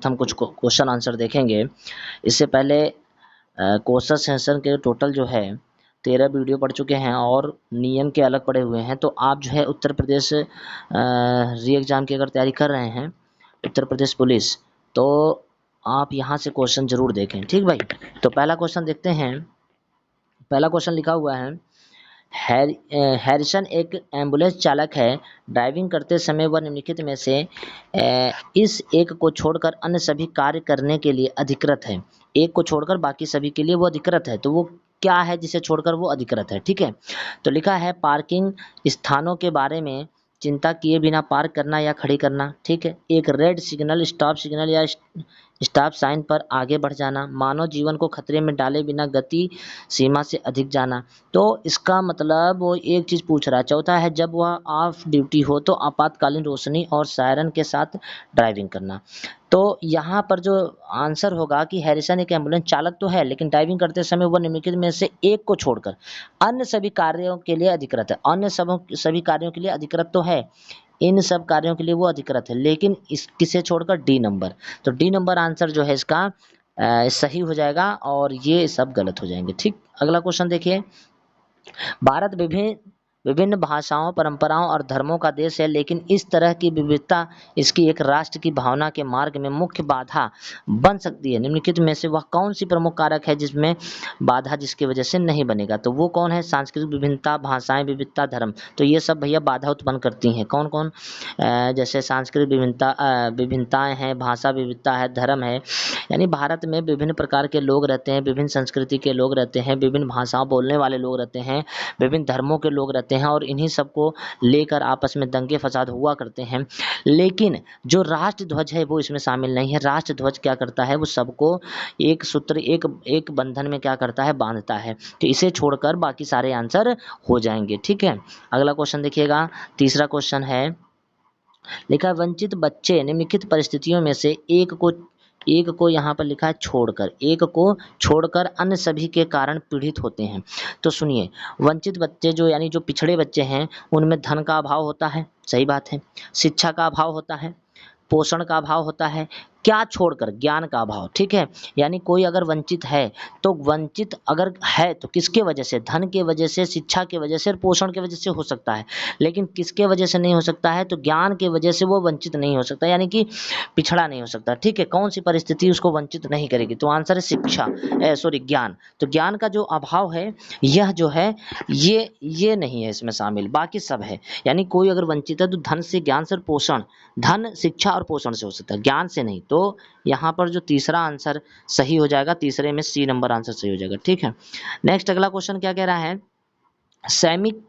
सर्वप्रथम कुछ question answer देखेंगे। इससे पहले क्वेश्चन सेशन के टोटल जो है 13 वीडियो पढ़ चुके हैं और नियम के अलग पढ़े हुए हैं। तो आप जो है उत्तर प्रदेश री एग्ज़ाम की अगर तैयारी कर रहे हैं, उत्तर प्रदेश पुलिस, तो आप यहाँ से क्वेश्चन जरूर देखें। ठीक भाई, तो पहला क्वेश्चन देखते हैं। पहला क्वेश्चन लिखा हुआ है, हैरिसन एक एम्बुलेंस चालक है। ड्राइविंग करते समय वह निम्नलिखित में से इस एक को छोड़कर अन्य सभी कार्य करने के लिए अधिकृत है। एक को छोड़कर बाकी सभी के लिए वो अधिकृत है, तो वो क्या है जिसे छोड़कर वो अधिकृत है? ठीक है, तो लिखा है पार्किंग स्थानों के बारे में चिंता किए बिना पार्क करना या खड़ी करना। ठीक है, एक रेड सिग्नल, स्टॉप सिग्नल या स्टॉप साइन पर आगे बढ़ जाना, मानव जीवन को खतरे में डाले बिना गति सीमा से अधिक जाना। तो इसका मतलब वो एक चीज़ पूछ रहा है। चौथा है जब वह ऑफ ड्यूटी हो तो आपातकालीन रोशनी और सायरन के साथ ड्राइविंग करना। तो यहाँ पर जो आंसर होगा कि हैरिसन एक एम्बुलेंस चालक तो है, लेकिन ड्राइविंग करते समय वह निम्नलिखित में से एक को छोड़कर अन्य सभी कार्यों के लिए अधिकृत है। अन्य सभी कार्यों के लिए अधिकृत तो है, इन सब कार्यों के लिए वो अधिकृत है, लेकिन इस किसे छोड़कर? D number. तो डी नंबर आंसर जो है इसका सही हो जाएगा और ये सब गलत हो जाएंगे। ठीक, अगला क्वेश्चन देखिए। भारत विभिन्न विभिन्न भाषाओं, परंपराओं और धर्मों का देश है, लेकिन इस तरह की विविधता इसकी एक राष्ट्र की भावना के मार्ग में मुख्य बाधा बन सकती है। निम्नलिखित में से वह कौन सी प्रमुख कारक है जिसमें बाधा जिसकी वजह से नहीं बनेगा? तो वो कौन है? सांस्कृतिक विभिन्नता, भाषाएं विविधता, धर्म। तो ये सब भैया बाधा उत्पन्न करती हैं। कौन कौन? जैसे सांस्कृतिक विभिन्नताएं हैं, भाषा विविधता है, धर्म है। यानी भारत में विभिन्न प्रकार के लोग रहते हैं, विभिन्न संस्कृति के लोग रहते हैं, विभिन्न भाषाओं बोलने वाले लोग रहते हैं, विभिन्न धर्मों के लोग रहते हैं और इन्हीं सबको लेकर आपस में दंगे फसाद हुआ करते हैं। लेकिन जो राष्ट्र ध्वज है वो इसमें शामिल नहीं है। राष्ट्र ध्वज क्या करता है? वो सबको एक सूत्र, एक बंधन में क्या करता है? बांधता है। तो इसे छोड़कर बाकी सारे आंसर हो जाएंगे। ठीक है, अगला क्वेश्चन देखिएगा। तीसरा क्वेश्चन है, लिखा है वंचित बच्चे निम्नलिखित परिस्थितियों में से एक को यहाँ पर लिखा है छोड़कर, एक को छोड़कर अन्य सभी के कारण पीड़ित होते हैं। तो सुनिए, वंचित बच्चे जो यानी जो पिछड़े बच्चे हैं उनमें धन का अभाव होता है, सही बात है। शिक्षा का अभाव होता है, पोषण का अभाव होता है। क्या छोड़कर? ज्ञान का अभाव। ठीक है, यानी कोई अगर वंचित है तो वंचित अगर है तो किसके वजह से? धन के वजह से, शिक्षा के वजह से और पोषण के वजह से हो सकता है, लेकिन किसके वजह से नहीं हो सकता है? तो ज्ञान के वजह से वो वंचित नहीं हो सकता, यानी कि पिछड़ा नहीं हो सकता। ठीक है, कौन सी परिस्थिति उसको वंचित नहीं करेगी? तो आंसर है शिक्षा, ज्ञान। तो ज्ञान का जो अभाव है यह जो है ये नहीं है इसमें शामिल, बाकी सब है। यानी कोई अगर वंचित है तो धन से, ज्ञान से और पोषण, धन, शिक्षा और पोषण से हो सकता है, ज्ञान से नहीं। तो यहाँ पर जो तीसरा आंसर सही हो जाएगा, तीसरे में सी नंबर आंसर सही हो जाएगा। ठीक है, नेक्स्ट अगला क्वेश्चन क्या कह रहा है? सैमिक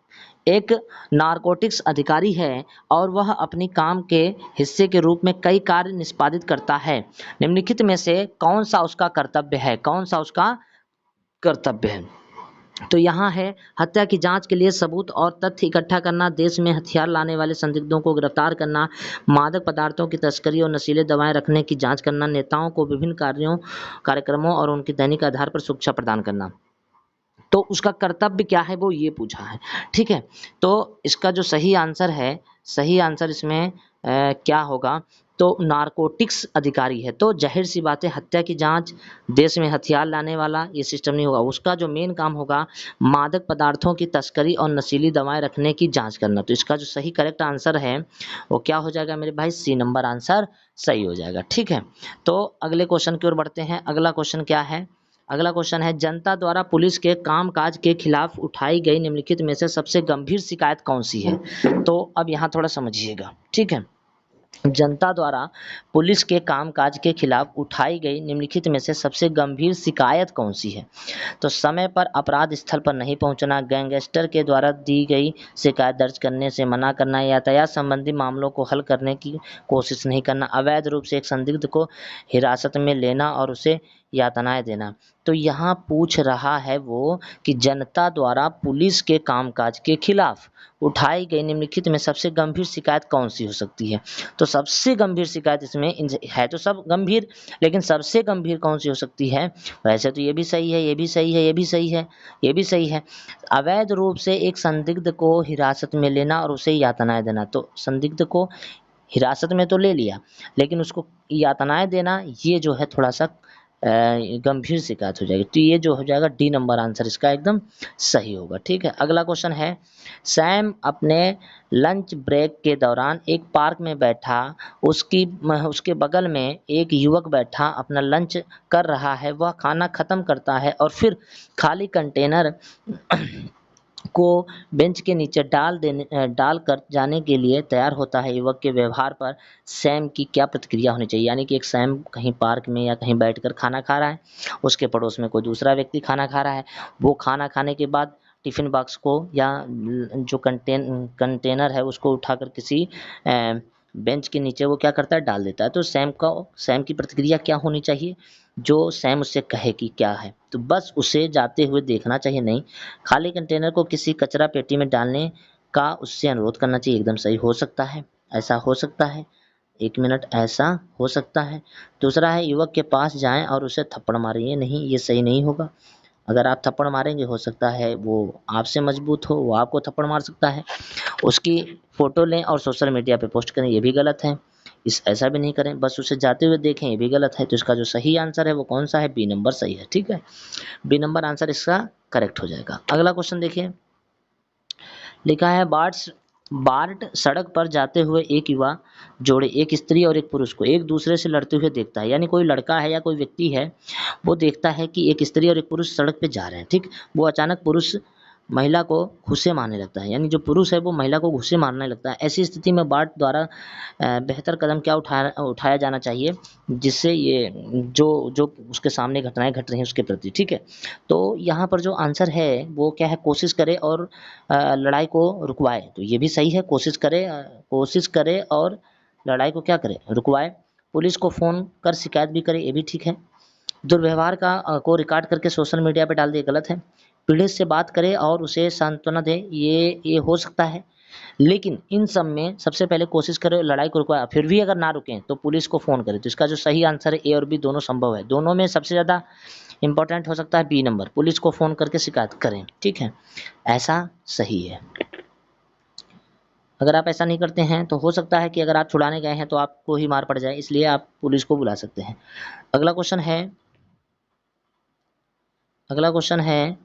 एक नारकोटिक्स अधिकारी है और वह अपनी काम के हिस्से के रूप में कई कार्य निष्पादित करता है। निम्नलिखित में से कौन सा उसका कर्तव्य है? कौन सा उसका कर्तव्य है? तो यहाँ है हत्या की जांच के लिए सबूत और तथ्य इकट्ठा करना, देश में हथियार लाने वाले संदिग्धों को गिरफ्तार करना, मादक पदार्थों की तस्करी और नशीले दवाएं रखने की जांच करना, नेताओं को विभिन्न कार्यक्रमों और उनकी दैनिक आधार पर सुरक्षा प्रदान करना। तो उसका कर्तव्य क्या है वो ये पूछा है। ठीक है, तो इसका जो सही आंसर है, सही आंसर इसमें क्या होगा? तो नारकोटिक्स अधिकारी है, तो जाहिर सी बात है हत्या की जांच, देश में हथियार लाने वाला ये सिस्टम नहीं होगा। उसका जो मेन काम होगा मादक पदार्थों की तस्करी और नशीली दवाएं रखने की जांच करना। तो इसका जो सही करेक्ट आंसर है वो क्या हो जाएगा मेरे भाई? सी नंबर आंसर सही हो जाएगा। ठीक है, तो अगले क्वेश्चन की ओर बढ़ते हैं। अगला क्वेश्चन क्या है? अगला क्वेश्चन है जनता द्वारा पुलिस के कामकाज के खिलाफ उठाई गई निम्नलिखित में से सबसे गंभीर शिकायत कौन सी है? तो अब यहाँ थोड़ा समझिएगा। ठीक है, जनता द्वारा पुलिस के कामकाज के खिलाफ उठाई गई निम्नलिखित में से सबसे गंभीर शिकायत कौन सी है? तो समय पर अपराध स्थल पर नहीं पहुंचना, गैंगस्टर के द्वारा दी गई शिकायत दर्ज करने से मना करना, यातायात संबंधी मामलों को हल करने की कोशिश नहीं करना, अवैध रूप से एक संदिग्ध को हिरासत में लेना और उसे यातनाएं देना। तो यहाँ पूछ रहा है वो कि जनता द्वारा पुलिस के कामकाज के खिलाफ उठाई गई निम्नलिखित में सबसे गंभीर शिकायत कौन सी हो सकती है? तो सबसे गंभीर शिकायत इसमें है तो सब गंभीर, लेकिन सबसे गंभीर कौन सी हो सकती है? वैसे तो ये भी सही है, ये भी सही है, ये भी सही है, ये भी सही है। अवैध रूप से एक संदिग्ध को हिरासत में लेना और उसे यातनाएं देना। तो संदिग्ध को हिरासत में तो ले लिया, लेकिन उसको यातनाएं देना, ये जो है थोड़ा सा गंभीर शिकायत हो जाएगी। तो ये जो हो जाएगा डी नंबर आंसर इसका एकदम सही होगा। ठीक है, अगला क्वेश्चन है, सैम अपने लंच ब्रेक के दौरान एक पार्क में बैठा, उसके बगल में एक युवक बैठा अपना लंच कर रहा है। वह खाना खत्म करता है और फिर खाली कंटेनर को बेंच के नीचे डाल कर जाने के लिए तैयार होता है। युवक के व्यवहार पर सैम की क्या प्रतिक्रिया होनी चाहिए? यानी कि एक सैम कहीं पार्क में या कहीं बैठकर खाना खा रहा है, उसके पड़ोस में कोई दूसरा व्यक्ति खाना खा रहा है। वो खाना खाने के बाद टिफिन बॉक्स को या जो कंटेनर है उसको उठाकर किसी बेंच के नीचे वो क्या करता है, डाल देता है। तो सैम की प्रतिक्रिया क्या होनी चाहिए? जो सैम उससे कहे कि क्या है, तो बस उसे जाते हुए देखना चाहिए, नहीं, खाली कंटेनर को किसी कचरा पेटी में डालने का उससे अनुरोध करना चाहिए। एकदम सही हो सकता है, ऐसा हो सकता है, 1 मिनट, ऐसा हो सकता है। दूसरा है, युवक के पास जाएं और उसे थप्पड़ मारें। ये नहीं, ये सही नहीं होगा। अगर आप थप्पड़ मारेंगे, हो सकता है वो आपसे मजबूत हो, वो आपको थप्पड़ मार सकता है। उसकी फोटो लें और सोशल मीडिया पे पोस्ट करें, ये भी गलत है। ऐसा भी नहीं करें, बस उसे जाते हुए देखें, ये भी गलत है। तो इसका जो सही आंसर है वो कौन सा है? बी नंबर सही है। ठीक है, बी नंबर आंसर इसका करेक्ट हो जाएगा। अगला क्वेश्चन देखिए, लिखा है, बार्ट सड़क पर जाते हुए एक युवा जोड़े, एक स्त्री और एक पुरुष को एक दूसरे से लड़ते हुए देखता है। यानी कोई लड़का है या कोई व्यक्ति है, वो देखता है कि एक स्त्री और एक पुरुष सड़क पे जा रहे हैं। ठीक, वो अचानक पुरुष महिला को घुसे मारने लगता है, यानी जो पुरुष है वो महिला को घुसे मारने लगता है। ऐसी स्थिति में बार्ट द्वारा बेहतर कदम क्या उठाया जाना चाहिए, जिससे ये जो जो उसके सामने घटनाएं घट रही हैं उसके प्रति। ठीक है, तो यहाँ पर जो आंसर है वो क्या है, कोशिश करे और लड़ाई को रुकवाए। तो ये भी सही है, कोशिश करे और लड़ाई को क्या करे, रुकवाए। पुलिस को फ़ोन कर शिकायत भी करे, ये भी ठीक है। दुर्व्यवहार को रिकॉर्ड करके सोशल मीडिया पे डाल दे, गलत है। पीड़ित से बात करे और उसे सांत्वना दे, ये हो सकता है। लेकिन इन सब में सबसे पहले कोशिश करें लड़ाई को रुकवा, फिर भी अगर ना रुकें तो पुलिस को फ़ोन करें। तो इसका जो सही आंसर है, ए और बी दोनों संभव है। दोनों में सबसे ज़्यादा इंपॉर्टेंट हो सकता है बी नंबर, पुलिस को फ़ोन करके शिकायत करें। ठीक है, ऐसा सही है। अगर आप ऐसा नहीं करते हैं तो हो सकता है कि अगर आप छुड़ाने गए हैं तो आपको ही मार पड़ जाए, इसलिए आप पुलिस को बुला सकते हैं। अगला क्वेश्चन है, अगला क्वेश्चन है,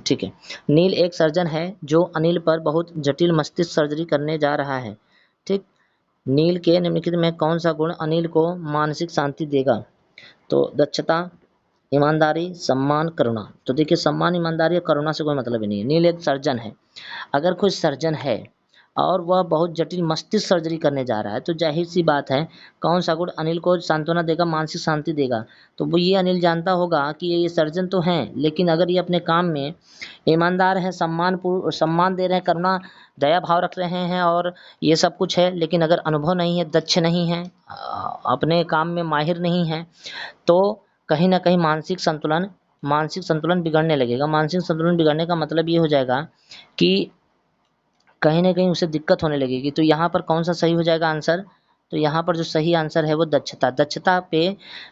ठीक है। नील एक सर्जन है जो अनिल पर बहुत जटिल मस्तिष्क सर्जरी करने जा रहा है। ठीक, नील के निम्नलिखित में कौन सा गुण अनिल को मानसिक शांति देगा? तो दक्षता, ईमानदारी, सम्मान, करुणा। तो देखिए, सम्मान, ईमानदारी और करुणा से कोई मतलब ही नहीं है। नील एक सर्जन है, अगर कोई सर्जन है और वह बहुत जटिल मस्तिष्क सर्जरी करने जा रहा है, तो जाहिर सी बात है कौन सा गुण अनिल को सांत्वना देगा, मानसिक शांति देगा। तो वो ये अनिल जानता होगा कि ये सर्जन तो हैं, लेकिन अगर ये अपने काम में ईमानदार है, सम्मान दे रहे हैं, करुणा, दया भाव रख रहे हैं और ये सब कुछ है, लेकिन अगर अनुभव नहीं है, दक्ष नहीं है, अपने काम में माहिर नहीं है, तो कहीं ना कहीं मानसिक संतुलन बिगड़ने लगेगा। मानसिक संतुलन बिगड़ने का मतलब ये हो जाएगा कि कहीं ना कहीं उसे दिक्कत होने लगेगी। तो यहाँ पर कौन सा सही हो जाएगा आंसर? तो यहाँ पर जो सही आंसर है वो दक्षता पे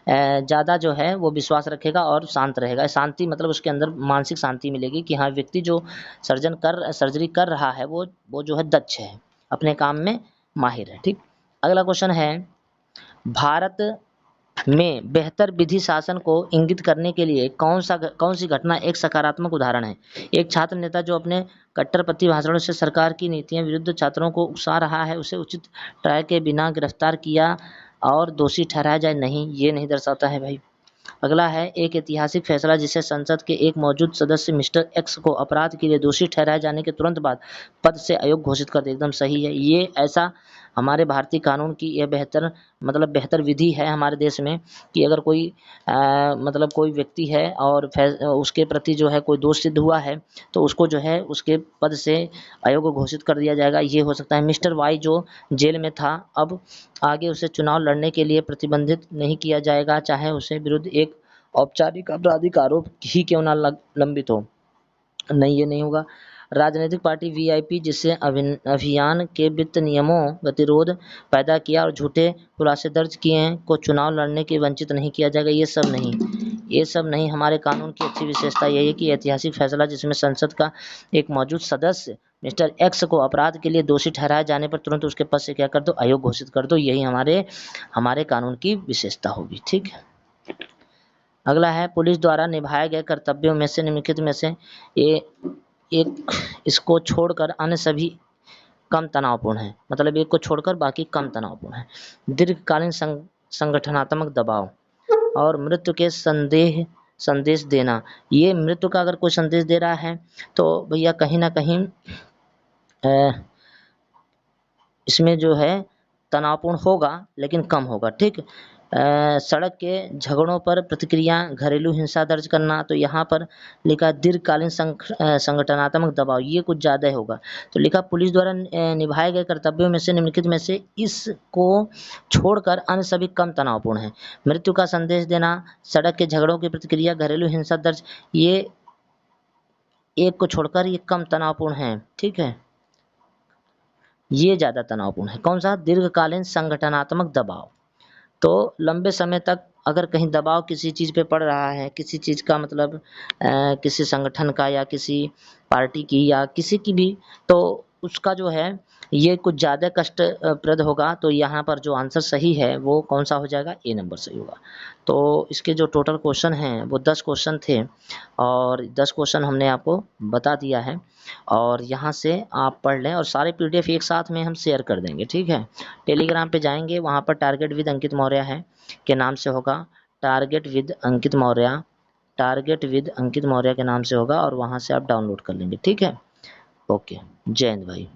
ज़्यादा जो है वो विश्वास रखेगा और शांत रहेगा। शांति मतलब उसके अंदर मानसिक शांति मिलेगी कि हाँ, व्यक्ति जो सर्जरी कर रहा है वो जो है दक्ष है, अपने काम में माहिर है। ठीक, अगला क्वेश्चन है, भारत में बेहतर विधि शासन को इंगित करने के लिए कौन सी घटना एक सकारात्मक उदाहरण है? एक छात्र नेता जो अपने कट्टरपंथी भाषणों से सरकार की नीतियों विरुद्ध छात्रों को उकसा रहा है, उसे उचित ट्रायल के बिना गिरफ्तार किया और दोषी ठहराया जाए, नहीं, ये नहीं दर्शाता है भाई। अगला है, एक ऐतिहासिक फैसला जिसे संसद के एक मौजूद सदस्य मिस्टर एक्स को अपराध के लिए दोषी ठहराए जाने के तुरंत बाद पद से अयोग्य घोषित कर दे, एकदम सही है। ये ऐसा हमारे भारतीय कानून की यह बेहतर विधि है हमारे देश में कि अगर कोई मतलब कोई व्यक्ति है और उसके प्रति जो है कोई दोष सिद्ध हुआ है, तो उसको जो है उसके पद से अयोग्य घोषित कर दिया जाएगा। ये हो सकता है। मिस्टर वाई जो जेल में था, अब आगे उसे चुनाव लड़ने के लिए प्रतिबंधित नहीं किया जाएगा, चाहे उसे विरुद्ध एक औपचारिक आपराधिक आरोप ही क्यों ना लंबित हो। नहीं, ये नहीं होगा। राजनीतिक पार्टी वीआईपी जिससे अभियान के वित्त नियमों गतिरोध पैदा किया और झूठे खुलासे दर्ज किए हैं को चुनाव लड़ने के वंचित नहीं किया जाएगा, ये सब नहीं। ये सब नहीं। हमारे कानून की अच्छी विशेषता यही है कि ऐतिहासिक फैसला जिसमें संसद का एक मौजूद सदस्य मिस्टर एक्स को अपराध के लिए दोषी ठहराए जाने पर तुरंत उसके पद से क्या कर दो, अयोग्य घोषित कर दो। यही हमारे कानून की विशेषता होगी। ठीक है। अगला है पुलिस द्वारा निभाए गए कर्तव्यों में से निम्नलिखित में से ये एक इसको छोड़कर अन्य सभी कम तनावपूर्ण है। मतलब एक को छोड़कर बाकी कम तनावपूर्ण है। दीर्घकालीन संगठनात्मक दबाव और मृत्यु के संदेश देना। ये मृत्यु का अगर कोई संदेश दे रहा है तो भैया कहीं ना कहीं इसमें जो है तनावपूर्ण होगा लेकिन कम होगा। ठीक। सड़क के झगड़ों पर प्रतिक्रिया, घरेलू हिंसा दर्ज करना, तो यहाँ पर लिखा दीर्घकालीन संगठनात्मक दबाव, ये कुछ ज़्यादा ही होगा। तो लिखा पुलिस द्वारा निभाए गए कर्तव्यों में से निम्नलिखित में से इसको छोड़कर अन्य सभी कम तनावपूर्ण है। मृत्यु का संदेश देना, सड़क के झगड़ों की प्रतिक्रिया, घरेलू हिंसा दर्ज, ये एक को छोड़कर ये कम तनावपूर्ण है। ठीक है। ये ज़्यादा तनावपूर्ण है। कौन सा? दीर्घकालीन संगठनात्मक दबाव। तो लंबे समय तक अगर कहीं दबाव किसी चीज़ पे पड़ रहा है, किसी चीज़ का मतलब किसी संगठन का या किसी पार्टी की या किसी की भी, तो उसका जो है ये कुछ ज़्यादा कष्टप्रद होगा। तो यहाँ पर जो आंसर सही है वो कौन सा हो जाएगा? ए नंबर सही होगा। तो इसके जो टोटल क्वेश्चन हैं वो 10 क्वेश्चन थे और 10 क्वेश्चन हमने आपको बता दिया है और यहाँ से आप पढ़ लें और सारे पीडीएफ एक साथ में हम शेयर कर देंगे। ठीक है। टेलीग्राम पे जाएंगे, वहाँ पर टारगेट विद अंकित मौर्य है के नाम से होगा, target with Ankit Maurya, target with Ankit Maurya के नाम से होगा और वहाँ से आप डाउनलोड कर लेंगे। ठीक है। ओके, जय हिंद भाई।